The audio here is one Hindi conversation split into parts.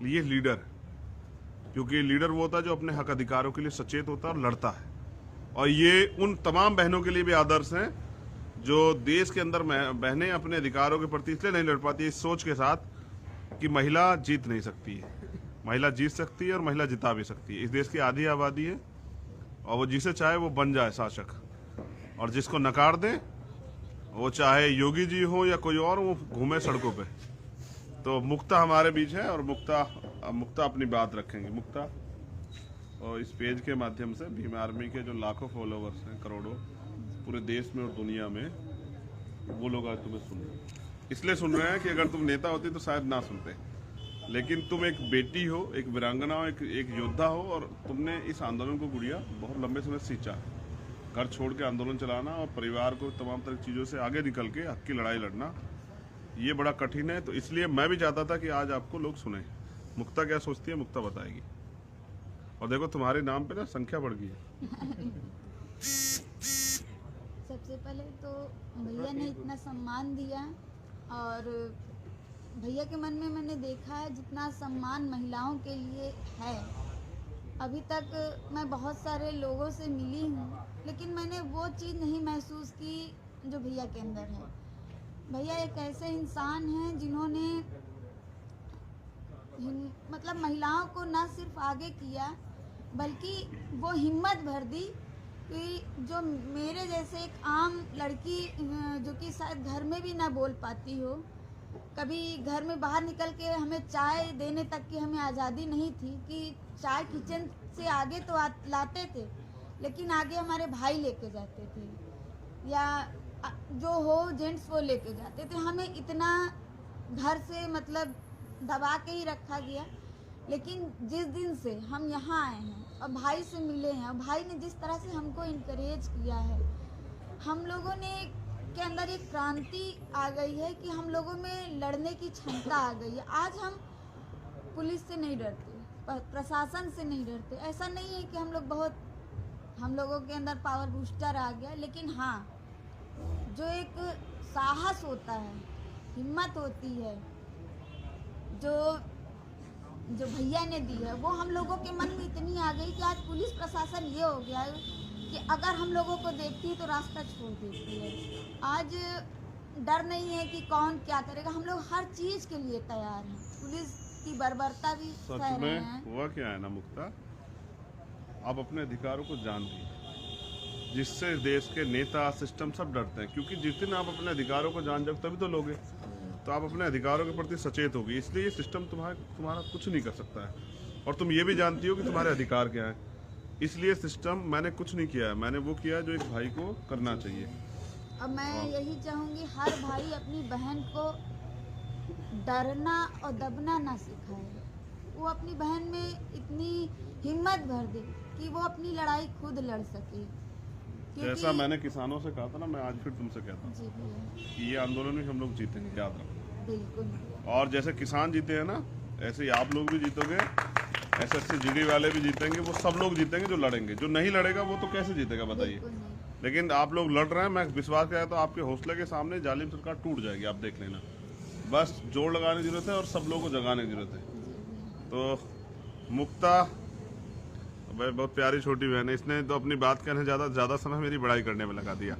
ये लीडर है, क्योंकि लीडर वो होता है जो अपने हक अधिकारों के लिए सचेत होता है और लड़ता है। और ये उन तमाम बहनों के लिए भी आदर्श हैं जो देश के अंदर बहनें अपने अधिकारों के प्रति इसलिए नहीं लड़ पाती इस सोच के साथ कि महिला जीत नहीं सकती है। महिला जीत सकती है और महिला जिता भी सकती है। इस देश की आधी आबादी है और वो जिसे चाहे वो बन जाए शासक, और जिसको नकार दे, वो चाहे योगी जी हो या कोई और, वो घूमे सड़कों पे। तो मुक्ता हमारे बीच है और मुक्ता अपनी बात रखेंगे। मुक्ता, और इस पेज के माध्यम से भीम आर्मी के जो लाखों फॉलोवर्स हैं, करोड़ों, पूरे देश में और दुनिया में, वो लोग आज तुम्हें सुन रहे हैं। इसलिए सुन रहे हैं कि अगर तुम नेता होती तो शायद ना सुनते, लेकिन तुम एक बेटी हो, एक वीरांगना हो, एक योद्धा हो, और तुमने इस आंदोलन को गुड़िया बहुत लंबे समय से सींचा है। घर छोड़ के आंदोलन चलाना और परिवार को तमाम तरह की चीज़ों से आगे निकल के हक की लड़ाई लड़ना, ये बड़ा कठिन है। तो इसलिए मैं भी चाहता था कि आज आपको लोग सुने। मुक्ता क्या सोचती है, मुक्ता बताएगी। और देखो तुम्हारे नाम पे ना संख्या बढ़ गई है। सबसे पहले तो भैया ने इतना सम्मान दिया, और भैया के मन में मैंने देखा है जितना सम्मान महिलाओं के लिए है। अभी तक मैं बहुत सारे लोगों से मिली हूँ, लेकिन मैंने वो चीज़ नहीं महसूस की जो भैया के अंदर है। भैया एक ऐसे इंसान हैं जिन्होंने मतलब महिलाओं को न सिर्फ आगे किया, बल्कि वो हिम्मत भर दी कि जो मेरे जैसे एक आम लड़की जो कि शायद घर में भी ना बोल पाती हो, कभी घर में बाहर निकल के हमें चाय देने तक की हमें आज़ादी नहीं थी कि चाय किचन से आगे तो लाते थे, लेकिन आगे हमारे भाई लेके जाते थे या जो हो जेंट्स वो लेके जाते थे। हमें इतना घर से मतलब दबा के ही रखा गया। लेकिन जिस दिन से हम यहाँ आए हैं और भाई से मिले हैं, और भाई ने जिस तरह से हमको इनकरेज किया है, हम लोगों ने के अंदर एक क्रांति आ गई है कि हम लोगों में लड़ने की क्षमता आ गई है। आज हम पुलिस से नहीं डरते, प्रशासन से नहीं डरते। ऐसा नहीं है कि हम लोगों के अंदर पावर बूस्टर आ गया, लेकिन हाँ, जो एक साहस होता है, हिम्मत होती है, जो भैया ने दी है, वो हम लोगों के मन में इतनी आ गई कि आज पुलिस प्रशासन ये हो गया है कि अगर हम लोगों को देखती है तो रास्ता छोड़ देती है। आज डर नहीं है कि कौन क्या करेगा, हम लोग हर चीज के लिए तैयार हैं। पुलिस की बर्बरता भी सच में हुआ क्या है ना मुक्ता, आप अपने अधिकारों को जानती हैं, जिससे देश के नेता, सिस्टम सब डरते हैं। क्योंकि जिस दिन आप अपने अधिकारों को जान जाओगे तभी तो लोगे, तो आप अपने अधिकारों के प्रति सचेत होगी। इसलिए ये सिस्टम तुम्हारा कुछ नहीं कर सकता है। और तुम ये भी जानती हो कि तुम्हारे अधिकार क्या है। इसलिए सिस्टम, मैंने कुछ नहीं किया है, मैंने वो किया जो एक भाई को करना चाहिए। अब मैं यही चाहूँगी हर भाई अपनी बहन को डरना और दबना ना सिखाए। वो अपनी बहन में इतनी हिम्मत भर दे कि वो अपनी लड़ाई खुद लड़ सके। जैसा मैंने किसानों से कहा था ना, मैं आज फिर तुमसे कहता हूँ कि ये आंदोलन में हम लोग जीतेंगे, याद रखो। बिल्कुल। और जैसे किसान जीते हैं ना, ऐसे ही आप लोग भी जीतोगे, SSC GD वाले भी जीतेंगे, वो सब लोग जीतेंगे जो लड़ेंगे। जो नहीं लड़ेगा वो तो कैसे जीतेगा बताइए। लेकिन आप लोग लड़ रहे हैं, मैं विश्वास करता हूँ आपके हौसले के सामने जालिम सरकार टूट जाएगी, आप देख लेना। बस जोड़ लगाने की जरूरत है और सब लोगों को जगाने की जरूरत है। तो मुक्ता बहुत प्यारी छोटी बहन है, इसने तो अपनी बात कहने ज़्यादा समय मेरी बड़ाई करने में लगा दिया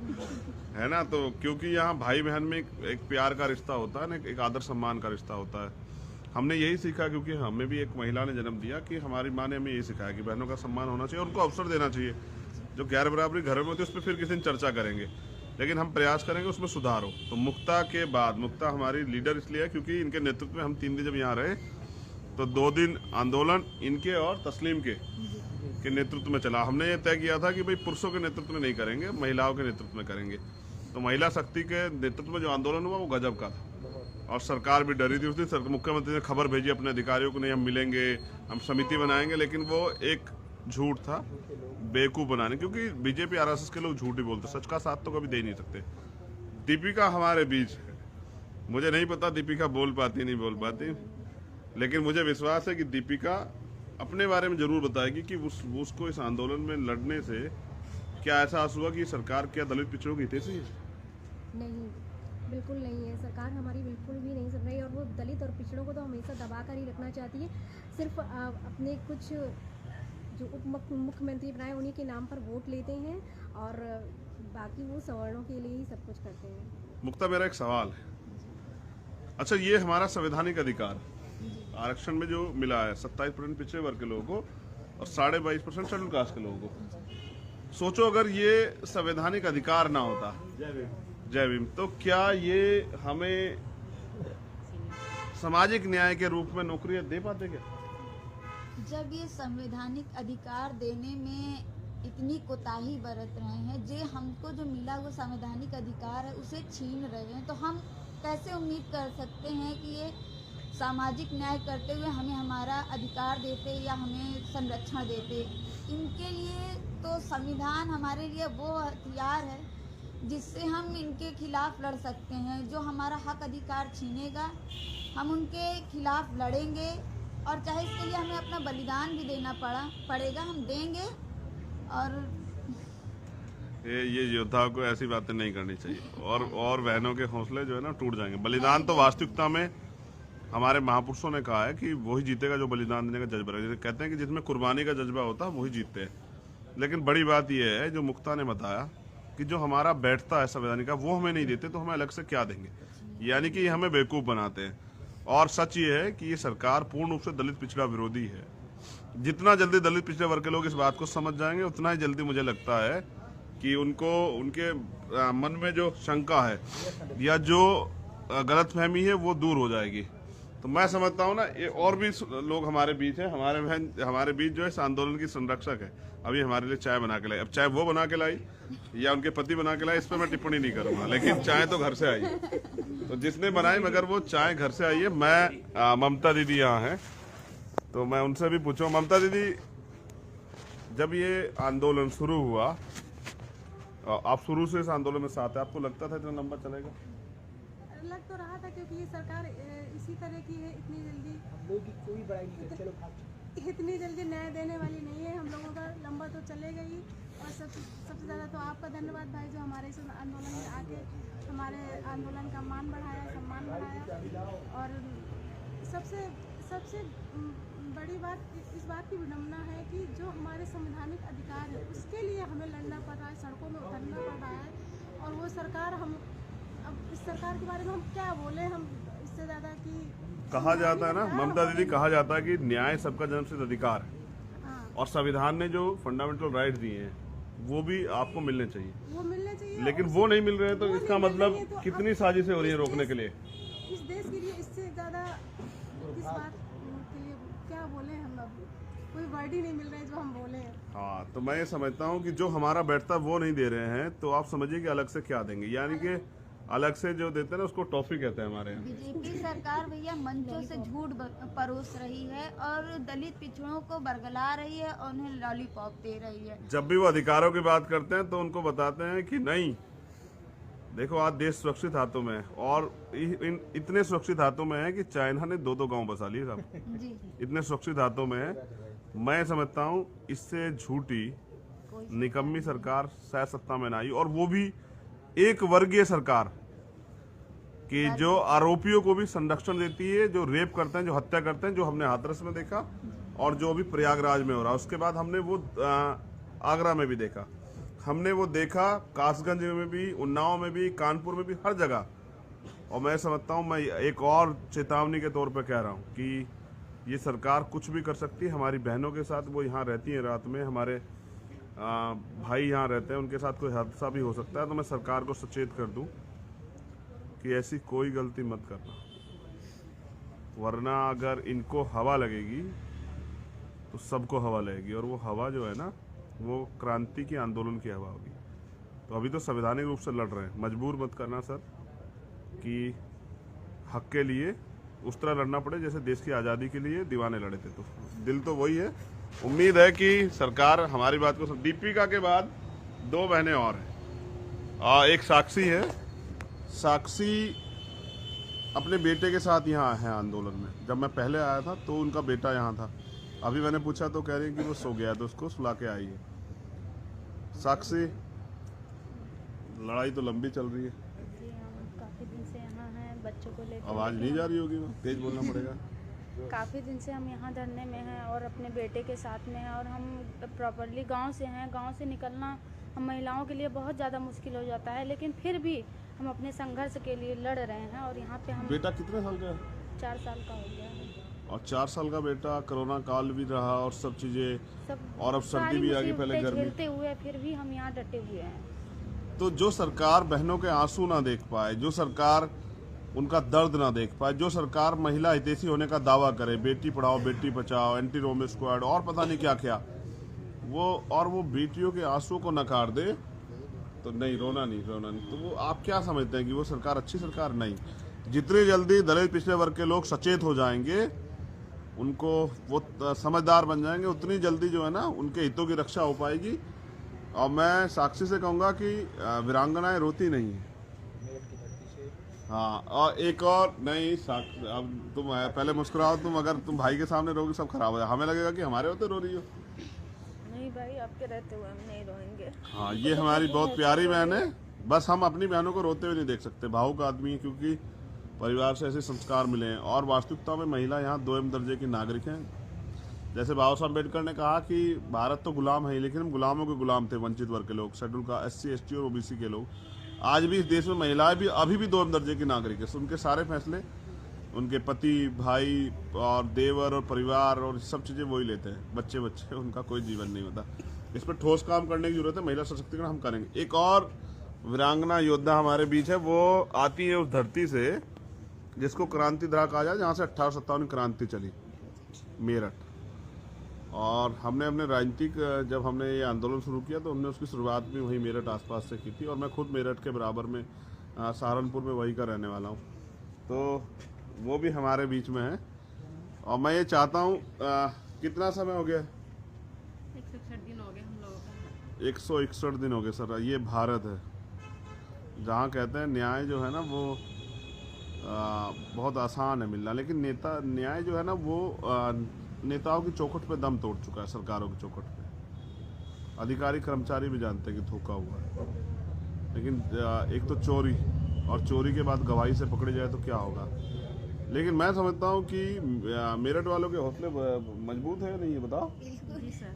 है ना। तो क्योंकि यहाँ भाई बहन में एक प्यार का रिश्ता होता है ना, एक आदर सम्मान का रिश्ता होता है। हमने यही सीखा, क्योंकि हमें भी एक महिला ने जन्म दिया, कि हमारी माँ ने हमें यही सिखाया कि बहनों का सम्मान होना चाहिए, उनको अवसर देना चाहिए। जो गैर बराबरी घरों में होती है उस पर फिर किसी दिन चर्चा करेंगे, लेकिन हम प्रयास करेंगे उसमें सुधार हो। तो मुक्ता के बाद, मुक्ता हमारी लीडर इसलिए है क्योंकि इनके नेतृत्व में हम 3 दिन जब यहाँ रहे तो 2 दिन आंदोलन इनके और तस्लीम के नेतृत्व में चला। हमने ये तय किया था कि भाई पुरुषों के नेतृत्व में नहीं करेंगे, महिलाओं के नेतृत्व में करेंगे। तो महिला शक्ति के नेतृत्व में जो आंदोलन हुआ वो गजब का था, और सरकार भी डरी थी। उस दिन मुख्यमंत्री ने खबर भेजी अपने अधिकारियों को, नहीं हम मिलेंगे, हम समिति बनाएंगे, लेकिन वो एक झूठ था बेवकूफ़ बनाने, क्योंकि बीजेपी RSS के लोग झूठ ही बोलते, सच का साथ तो कभी दे ही नहीं सकते। दीपिका हमारे बीच है, मुझे नहीं पता दीपिका बोल पाती नहीं बोल पाती, लेकिन मुझे विश्वास है कि दीपिका अपने बारे में जरूर बताएगी कि उसको इस आंदोलन में लड़ने से क्या एहसास हुआ कि सरकार क्या दलित पिछड़ों की हितैषी है। नहीं, बिल्कुल नहीं है, सरकार हमारी बिल्कुल भी नहीं सुन रही, और वो दलित और पिछड़ों को तो हमेशा दबा कर ही रखना चाहती है। सिर्फ अपने कुछ जो मुख्यमंत्री बनाए उन्हीं के नाम पर वोट लेते हैं, और बाकी वो सवर्णों के लिए ही सब कुछ करते हैं। मुक्ता, मेरा एक सवाल है। अच्छा, ये हमारा संवैधानिक अधिकार आरक्षण में जो मिला है 27% पिछड़े वर्ग के लोगों को और 22.5% शेड्यूल कास्ट के लोगों को, सोचो अगर ये संवैधानिक अधिकार ना होता, जय भीम, तो क्या ये हमें सामाजिक न्याय के रूप में नौकरियां दे पाते क्या? जब ये संवैधानिक अधिकार देने में इतनी कोताही बरत रहे हैं, जो हमको जो मिला वो संवैधानिक अधिकार है उसे छीन रहे हैं, तो हम कैसे उम्मीद कर सकते हैं कि ये सामाजिक न्याय करते हुए हमें हमारा अधिकार देते या हमें संरक्षण देते। इनके लिए तो संविधान हमारे लिए वो हथियार है जिससे हम इनके खिलाफ लड़ सकते हैं। जो हमारा हक अधिकार छीनेगा हम उनके खिलाफ लड़ेंगे, और चाहे इसके लिए हमें अपना बलिदान भी देना पड़ेगा, हम देंगे। और ये योद्धाओं को ऐसी बातें नहीं करनी चाहिए, और बहनों के हौसले जो है ना टूट जाएंगे। बलिदान तो वास्तविकता में हमारे महापुरुषों ने कहा है कि वही जीतेगा जो बलिदान देने का जज्बा है। जैसे कहते हैं कि जिसमें कुर्बानी का जज्बा होता है वही जीतते हैं। लेकिन बड़ी बात यह है जो मुक्ता ने बताया कि जो हमारा बैठता है संवैधानिक का वो हमें नहीं देते, तो हमें अलग से क्या देंगे, यानी कि हमें बेवकूफ़ बनाते हैं। और सच ये है कि ये सरकार पूर्ण रूप से दलित पिछड़ा विरोधी है। जितना जल्दी दलित पिछड़े वर्ग के लोग इस बात को समझ जाएंगे उतना ही जल्दी मुझे लगता है कि उनके मन में जो शंका है या जो गलतफहमी है वो दूर हो जाएगी। तो मैं समझता हूँ ना, ये और भी लोग हमारे बीच है, हमारे बीच जो है इस आंदोलन की संरक्षक है। अभी हमारे लिए चाय बना के लाई, अब चाय वो बना के लाई या उनके पति बना के लाए इस पर मैं टिप्पणी नहीं करूंगा, लेकिन चाय तो घर से आई है। तो जिसने बनाई, मगर वो चाय घर से आई है। मैं ममता दीदी यहाँ है तो मैं उनसे भी पूछूं। ममता दीदी, जब ये आंदोलन शुरू हुआ, आप शुरू से इस आंदोलन में साथ है, आपको लगता था इतना लंबा चलेगा? लग तो रहा था, क्योंकि ये सरकार इसी तरह की है, इतनी जल्दी न्याय देने वाली नहीं है। हम लोगों का लंबा तो चलेगा ही। और सबसे ज़्यादा तो आपका धन्यवाद भाई, जो हमारे इस आंदोलन में आके हमारे आंदोलन का मान बढ़ाया, सम्मान बढ़ाया। और सबसे बड़ी बात इस बात की विडंबना है कि जो हमारे संवैधानिक अधिकार है उसके लिए हमें लड़ना पड़ रहा है, सड़कों में उतरना पड़ रहा है। और वो सरकार, अब इस सरकार के बारे में हम क्या बोले, हम इससे ज़्यादा कि कहा जाता है ना ममता दीदी, कहा जाता है कि न्याय सबका जन्मसिद्ध अधिकार है। हाँ। और संविधान ने जो फंडामेंटल राइट दिए हैं वो भी आपको मिलने चाहिए, वो मिलने चाहिए, लेकिन वो नहीं मिल रहे हैं। तो इसका मतलब तो कितनी साजिशें हो रही है रोकने के लिए। इस देश के लिए इससे ज़्यादा किस बात के लिए क्या बोले हम? अब कोई वर्ड ही नहीं मिल रहे जो हम बोले। हाँ, तो मैं ये समझता हूँ कि जो हमारा बैठता वो नहीं दे रहे हैं, तो आप समझिए कि अलग से क्या देंगे, यानी कि अलग से जो देते हैं ना उसको टॉफी कहते हैं हमारे यहाँ। बीजेपी सरकार भैया मंचों से झूठ परोस रही है और दलित पिछड़ों को बरगला रही है और उन्हें लॉलीपॉप दे रही है। जब भी वो अधिकारों की बात करते हैं तो उनको बताते हैं कि नहीं, देखो आज देश सुरक्षित हाथों में है, और इतने सुरक्षित हाथों में है कि चाइना ने 2-2 गांव बसा लिए साहब। इतने सुरक्षित हाथों में है। मैं समझता हूँ इससे झूठी निकम्मी सरकार शायद सत्ता में ना आई, और वो भी एक वर्गीय सरकार कि जो आरोपियों को भी संरक्षण देती है, जो रेप करते हैं, जो हत्या करते हैं, जो हमने हाथरस में देखा और जो अभी प्रयागराज में हो रहा है। उसके बाद हमने वो आगरा में भी देखा, हमने वो देखा कासगंज में भी, उन्नाव में भी, कानपुर में भी, हर जगह। और मैं समझता हूँ, मैं एक और चेतावनी के तौर पर कह रहा हूँ कि ये सरकार कुछ भी कर सकती है। हमारी बहनों के साथ वो यहाँ रहती हैं रात में, हमारे भाई यहाँ रहते हैं, उनके साथ कोई हादसा भी हो सकता है। तो मैं सरकार को सचेत कर दूं कि ऐसी कोई गलती मत करना, वरना अगर इनको हवा लगेगी तो सबको हवा लगेगी, और वो हवा जो है ना वो क्रांति की, आंदोलन की हवा होगी। तो अभी तो संवैधानिक रूप से लड़ रहे हैं, मजबूर मत करना सर कि हक के लिए उस तरह लड़ना पड़े जैसे देश की आज़ादी के लिए दीवाने लड़े थे। तो दिल तो वही है। उम्मीद है कि सरकार हमारी बात को दीपिका के बाद 2 बहनें और हैं, एक साक्षी है। साक्षी अपने बेटे के साथ यहाँ है आंदोलन में। जब मैं पहले आया था तो उनका बेटा यहाँ था, अभी मैंने पूछा तो कह रही है कि वो सो गया, तो उसको सुला के आई है। साक्षी, लड़ाई तो लंबी चल रही है। काफ़ी दिन बच्चों को लेकर। आवाज नहीं जा रही होगी, तेज बोलना पड़ेगा। काफ़ी दिन से हम यहाँ धरने में हैं और अपने बेटे के साथ में हैं, और हम प्रॉपरली गांव से हैं। गांव से निकलना हम महिलाओं के लिए बहुत ज़्यादा मुश्किल हो जाता है, लेकिन फिर भी हम अपने संघर्ष के लिए लड़ रहे हैं। और यहाँ पे हम बेटा कितने साल का है? 4 साल का हो गया है। और 4 साल का बेटा, कोरोना काल भी रहा और सब चीजें, सब और अब सर्दी भी आ गई, पहले गर्मी। झेलते हुए फिर भी हम यहाँ डटे हुए हैं। तो जो सरकार बहनों के आंसू ना देख पाए, जो सरकार उनका दर्द ना देख पाए, जो सरकार महिला हितैषी होने का दावा करे, बेटी पढ़ाओ बेटी बचाओ, एंटी रोम स्क्वाड और पता नहीं क्या क्या, वो बेटियों के आंसू को नकार दे, तो नहीं, रोना नहीं। तो वो आप क्या समझते हैं कि वो सरकार अच्छी सरकार? नहीं। जितनी जल्दी दलित पिछड़े वर्ग के लोग सचेत हो जाएंगे, उनको वो समझदार बन जाएंगे, उतनी जल्दी जो है ना उनके हितों की रक्षा हो पाएगी। और मैं साक्षी से कहूँगा कि वीरांगनाएं रोती नहीं है। हाँ, और एक और नहीं, अब तुम पहले मुस्कुराओ, तुम अगर तुम भाई के सामने रोगी सब खराब हो जाए, हमें लगेगा कि हमारे होते रो रही हो। नहीं भाई, आपके रहते हुए हम नहीं रोएंगे। हाँ, ये हमारी बहुत प्यारी बहन है। बस हम अपनी बहनों को रोते हुए नहीं देख सकते। भावुक आदमी है, क्योंकि परिवार से ऐसे संस्कार मिले हैं। और वास्तविकता में महिला यहाँ 2 दर्जे की नागरिक हैं। जैसे बाबा साहब अम्बेडकर ने कहा कि भारत तो गुलाम है, लेकिन हम गुलामों के गुलाम थे, वंचित वर्ग के लोग, शेड्यूल का SC ST और OBC के लोग। आज भी इस देश में महिलाएं भी अभी भी 2 दर्जे की नागरिक है। उनके सारे फैसले उनके पति, भाई और देवर और परिवार और सब चीज़ें वही लेते हैं। बच्चे उनका कोई जीवन नहीं होता। इस पर ठोस काम करने की जरूरत है। महिला सशक्तिकरण हम करेंगे। एक और वीरांगना योद्धा हमारे बीच है, वो आती है उस धरती से जिसको क्रांति धरा कहा जाए, जहाँ से 1857 क्रांति चली, मेरठ। और हमने अपने राजनीतिक, जब हमने ये आंदोलन शुरू किया तो हमने उसकी शुरुआत भी वहीं मेरठ आसपास से की थी। और मैं खुद मेरठ के बराबर में सहारनपुर में वहीं का रहने वाला हूँ, तो वो भी हमारे बीच में है। और मैं ये चाहता हूँ, कितना समय हो गया? 161 दिन हो गए हम लोगों को। 161 दिन हो गए सर। ये भारत है जहाँ कहते हैं न्याय जो है ना वो बहुत आसान है मिलना, लेकिन न्याय जो है ना वो नेताओं की चौखट पे दम तोड़ चुका है, सरकारों की चौखट पे। अधिकारी कर्मचारी भी जानते हैं कि धोखा हुआ है। लेकिन एक तो चोरी, और चोरी के बाद गवाही से पकड़े जाए तो क्या होगा। लेकिन मैं समझता हूँ कि मेरठ वालों के हौसले मजबूत है, नहीं है? बताओ। जी सर,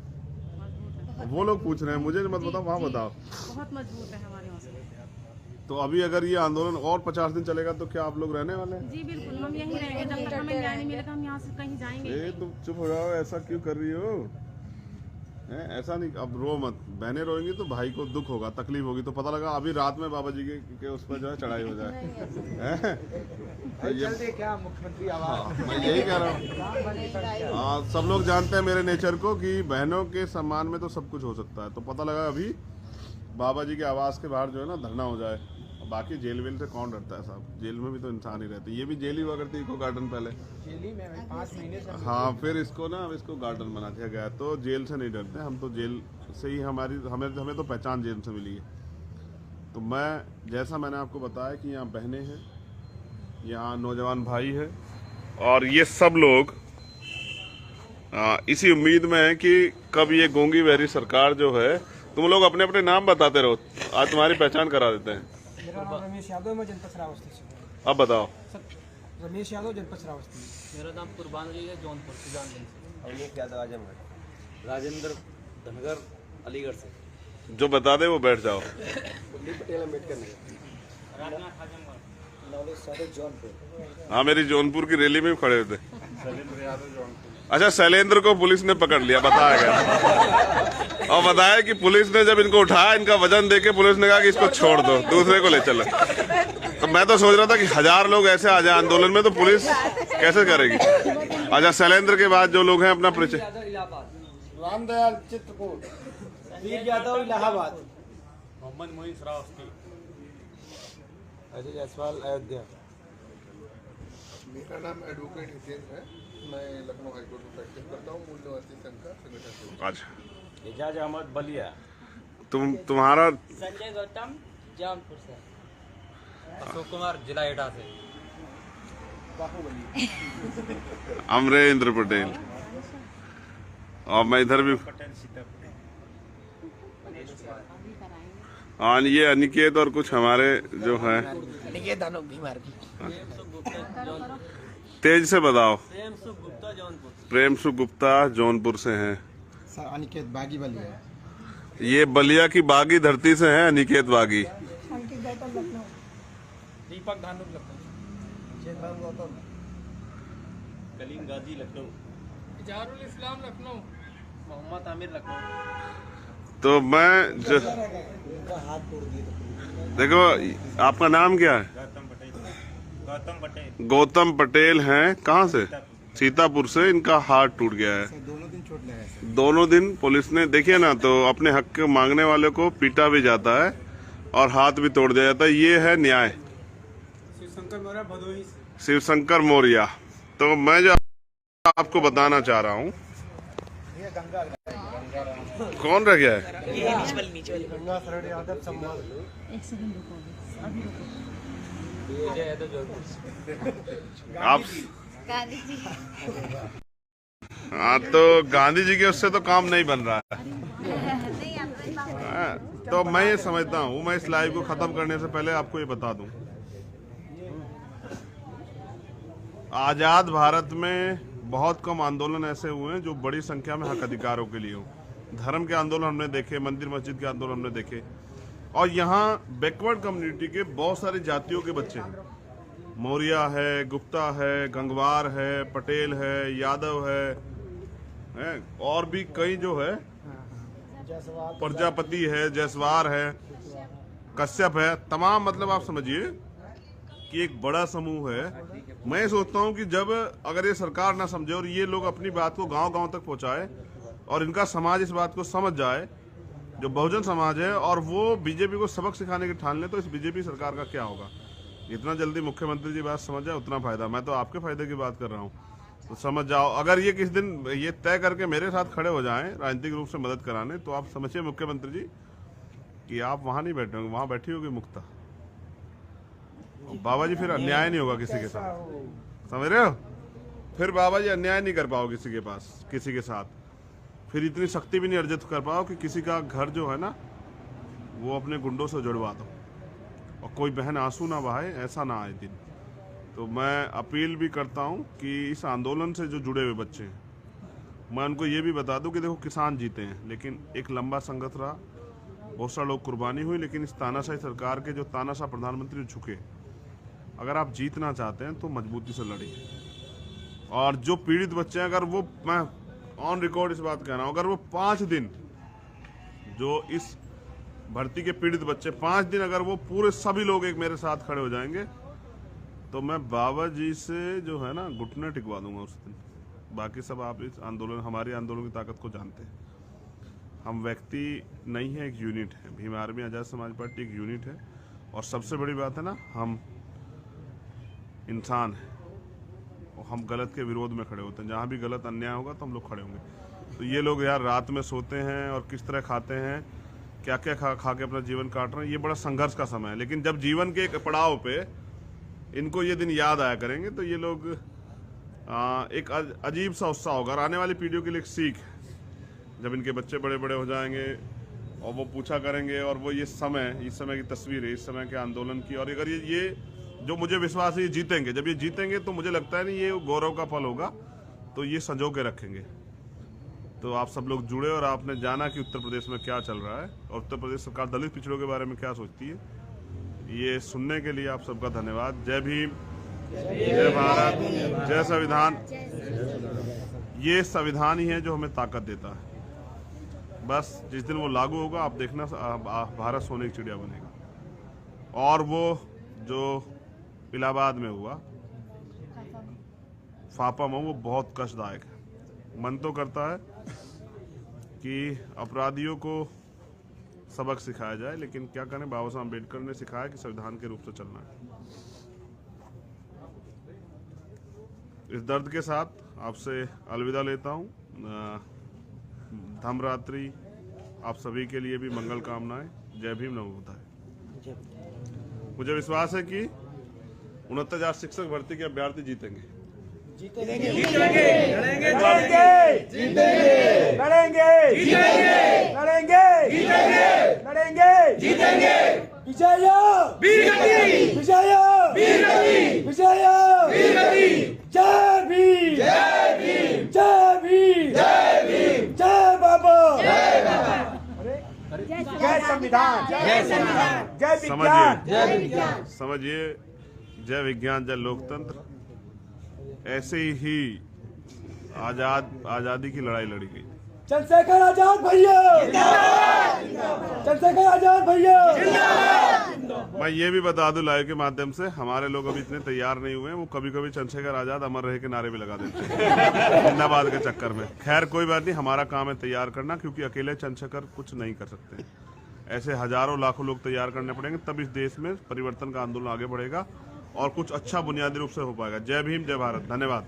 मजबूत है। वो लोग पूछ रहे हैं, मुझे मत बताओ, वहाँ बताओ। बहुत मजबूत है हमारे हौसले। तो अभी अगर ये आंदोलन और 50 दिन चलेगा तो क्या आप लोग रहने वाले हैं? जी बिल्कुल, हम यहीं रहेंगे। जब तक हमें न्याय नहीं मिलेगा हम यहाँ से कहीं जाएंगे। तुम चुप हो जाओ, ऐसा क्यों कर रही हो? ऐसा नहीं, अब रो मत। बहनें रोएंगी तो भाई को दुख होगा, तकलीफ होगी। तो पता लगा अभी रात में बाबा जी के उस पर जो है चढ़ाई हो जाए। क्या मुख्यमंत्री आवास? मैं यही कह रहा हूँ। सब लोग जानते हैं मेरे नेचर को कि बहनों के सम्मान में तो सब कुछ हो सकता है। तो पता लगा अभी बाबा जी के आवास के बाहर जो है ना धरना हो जाए। बाकी जेल वेल से कौन डरता है साहब? जेल में भी तो इंसान ही रहते। ये भी जेल ही हुआ करती इको गार्डन पहले। जेली में 5 महीने से। हाँ, फिर इसको गार्डन बना दिया गया। तो जेल से नहीं डरते हम, तो जेल से ही हमें तो पहचान जेल से मिली है। तो जैसा मैंने आपको बताया कि यहाँ बहनें हैं, यहाँ नौजवान भाई है, और ये सब लोग इसी उम्मीद में है कि कब ये गूंगी बहरी सरकार जो है, तुम लोग अपने अपने नाम बताते रहो, आज तुम्हारी पहचान करा देते हैं। मेरा नाम रमेश यादव, मैं जनपद श्रावस्ती से। अब बताओ। रमेश यादव, जनपद श्रावस्ती। मेरा नाम कुर्बान अली है, जौनपुर सुजानगंज से। अवनीश यादव, आजमगढ़। राजेंद्र धनगर, अलीगढ़ से। जो बता दे वो बैठ जाओ। पटेल, अम्बेडकर नगर। राजनाथ, आजमगढ़। नवलेश सादत, जौनपुर। हाँ, मेरी जौनपुर की रैली में भी खड़े थे। अच्छा, शैलेंद्र को पुलिस ने पकड़ लिया, बताया गया। और बताया कि पुलिस ने जब इनको उठाया, इनका वजन देके पुलिस ने कहा कि इसको छोड़ दो, दूसरे को ले चलो। तो मैं तो सोच रहा था कि 1000 लोग ऐसे आ जाए आंदोलन में तो पुलिस कैसे करेगी। अच्छा, शैलेंद्र के बाद जो लोग हैं अपना परिचय। रामदयाल, चित्रकूट। वीर यादव, इलाहाबाद। मोहम्मद मोइन, श्रावस्ती। अजय जायसवाल, अयोध्या। मेरा नाम एडवोकेट हितेंद्र है। मैं लखनऊ हाईकोर्ट में प्रैक्टिस करता हूँ। मूल निवासी संघ का संगठन। अच्छा, एजाज अहमद, बलिया। तुम्हारा? संजय गौतम, जौनपुर से। अशोक कुमार, जिला एटा से। बाहुबली। अमरेंद्र पटेल। और मैं इधर भी। और ये अनिकेत और कुछ हमारे जो है तेज से बताओ। प्रेम सुख गुप्ता जौनपुर से हैं। अनिकेत बागी बलिया। ये बलिया की बागी धरती से हैं अनिकेत बागी। दीपक धानुक लखनऊ। कलीम गाजी लखनऊ। इजहारुल इस्लाम लखनऊ। मोहम्मद आमिर लखनऊ। तो मैं देखो आपका नाम क्या है? गौतम पटेल हैं। कहाँ से? सीतापुर से। इनका हाथ टूट गया है। दोनों दिन चोट लगा है। दोनों दिन पुलिस ने देखिए ना, तो अपने हक के मांगने वाले को पीटा भी जाता है और हाथ भी तोड़ दिया जाता है। ये है न्याय। शिवशंकर मौर्य भदोही से। शिवशंकर मौर्य। तो मैं जो आपको बताना चाह रहा हूँ, कौन रह गया है? गंगा शरण यादव सम्मान। आप हाँ, तो गांधी जी के उससे तो काम नहीं बन रहा है। तो मैं ये समझता हूँ, मैं इस लाइव को खत्म करने से पहले आपको ये बता दूं, आजाद भारत में बहुत कम आंदोलन ऐसे हुए हैं जो बड़ी संख्या में हक अधिकारों के लिए हो। धर्म के आंदोलन हमने देखे, मंदिर मस्जिद के आंदोलन हमने देखे, और यहाँ बैकवर्ड कम्युनिटी के बहुत सारी जातियों के बच्चे हैं। मौर्य है, गुप्ता है, गंगवार है, पटेल है, यादव है, और भी कई जो है, प्रजापति है, जयसवार है, कश्यप है, तमाम, मतलब आप समझिए कि एक बड़ा समूह है। मैं सोचता हूँ कि जब अगर ये सरकार ना समझे और ये लोग अपनी बात को गांव-गांव तक पहुंचाए और इनका समाज इस बात को समझ जाए, जो बहुजन समाज है, और वो बीजेपी को सबक सिखाने की ठान ले, तो इस बीजेपी सरकार का क्या होगा। जितना जल्दी मुख्यमंत्री जी बात समझ जाए उतना फायदा। मैं तो आपके फायदे की बात कर रहा हूँ, तो समझ जाओ। अगर ये किस दिन ये तय करके मेरे साथ खड़े हो जाएं राजनीतिक रूप से मदद कराने, तो आप समझिए मुख्यमंत्री जी कि आप वहां नहीं बैठे होंगे, वहां बैठी होगी मुक्ता। बाबा जी फिर अन्याय नहीं होगा किसी के साथ, समझ रहे हो? फिर बाबा जी अन्याय नहीं कर पाओ किसी के पास, किसी के साथ। फिर इतनी शक्ति भी नहीं अर्जित कर पाओ कि किसी का घर जो है ना वो अपने गुंडों से जुड़वा दो और कोई बहन आंसू ना बहाए, ऐसा ना आए दिन। तो मैं अपील भी करता हूं कि इस आंदोलन से जो जुड़े हुए बच्चे हैं, मैं उनको ये भी बता दूं कि देखो किसान जीते हैं, लेकिन एक लंबा संघर्ष रहा, बहुत सारे लोग कुर्बानी हुई, लेकिन इस तानाशाही सरकार के जो तानाशाह प्रधानमंत्री झुके। अगर आप जीतना चाहते हैं तो मजबूती से लड़िए। और जो पीड़ित बच्चे हैं, अगर वो, मैं ऑन रिकॉर्ड इस बात कह रहा हूँ, अगर वो 5 दिन जो इस भर्ती के पीड़ित बच्चे 5 दिन अगर वो पूरे सभी लोग एक मेरे साथ खड़े हो जाएंगे, तो मैं बाबा जी से जो है ना घुटने टिकवा दूंगा उस दिन। बाकी सब आप इस आंदोलन, हमारे आंदोलन की ताकत को जानते हैं। हम व्यक्ति नहीं है, एक यूनिट है। भीम आर्मी आज़ाद समाज पार्टी एक यूनिट है। और सबसे बड़ी बात है ना, हम इंसान हैं और हम गलत के विरोध में खड़े होते हैं। जहाँ भी गलत अन्याय होगा तो हम लोग खड़े होंगे। तो ये लोग यार रात में सोते हैं और किस तरह खाते हैं, क्या क्या खा के अपना जीवन काट रहे हैं, ये बड़ा संघर्ष का समय है। लेकिन जब जीवन के एक पड़ाव पे इनको ये दिन याद आया करेंगे, तो ये लोग एक अजीब सा उत्साह होगा। और आने वाली पीढ़ियों के लिए एक सीख, जब इनके बच्चे बड़े बड़े हो जाएंगे और वो पूछा करेंगे, और वो ये समय, इस समय की तस्वीर है, इस समय के आंदोलन की, और अगर ये जो मुझे विश्वास है ये जीतेंगे, जब ये जीतेंगे तो मुझे लगता है नहीं ये गौरव का फल होगा, तो ये संजो के रखेंगे। तो आप सब लोग जुड़े और आपने जाना कि उत्तर प्रदेश में क्या चल रहा है और उत्तर प्रदेश सरकार दलित पिछड़ों के बारे में क्या सोचती है। ये सुनने के लिए आप सबका धन्यवाद। जय भीम, जय भारत, जय संविधान। ये संविधान ही है जो हमें ताकत देता है। बस जिस दिन वो लागू होगा, आप देखना भारत सोने की चिड़िया बनेगा। और वो जो इलाहाबाद में हुआ फापा में, वो बहुत कष्टदायक है। मन तो करता है कि अपराधियों को सबक सिखाया जाए, लेकिन क्या करें, बाबा साहब अम्बेडकर ने सिखाया कि संविधान के रूप से चलना है। इस दर्द के साथ आपसे अलविदा लेता हूँ। धम्मरात्रि आप सभी के लिए भी मंगल कामनाएं। जय भीम, नमो बुद्धाय। मुझे विश्वास है कि 69,000 शिक्षक भर्ती के अभ्यर्थी जीतेंगे। जीतेंगे, लड़ेंगे, जीतेंगे, लड़ेंगे, जीतेंगे, लड़ेंगे, जीतेंगे, लड़ेंगे, जीतेंगे। विजय वीरगति विजय वीरगति विजय वीरगति जय भीम जय भीम जय भीम जय भीम जय बाबा जय संविधान जय संविधान जय विज्ञान जय विज्ञान। समझिए, जय विज्ञान जय लोकतंत्र, ऐसे ही आजादी की लड़ाई लड़ी गई। चंद्रशेखर आजाद भैया, चंद्रशेखर आजाद भैया। मैं ये भी बता दूं लाइव के माध्यम से, हमारे लोग अभी इतने तैयार नहीं हुए, वो कभी कभी चंद्रशेखर आजाद अमर रहे के नारे भी लगा देते हैं जिंदाबाद के चक्कर में। खैर कोई बात नहीं, हमारा काम है तैयार करना, क्योंकि अकेले चंद्रशेखर कुछ नहीं कर सकते। ऐसे हजारों लाखों लोग तैयार करने पड़ेंगे, तब इस देश में परिवर्तन का आंदोलन आगे बढ़ेगा और कुछ अच्छा बुनियादी रूप से हो पाएगा। जय भीम जय भारत, धन्यवाद।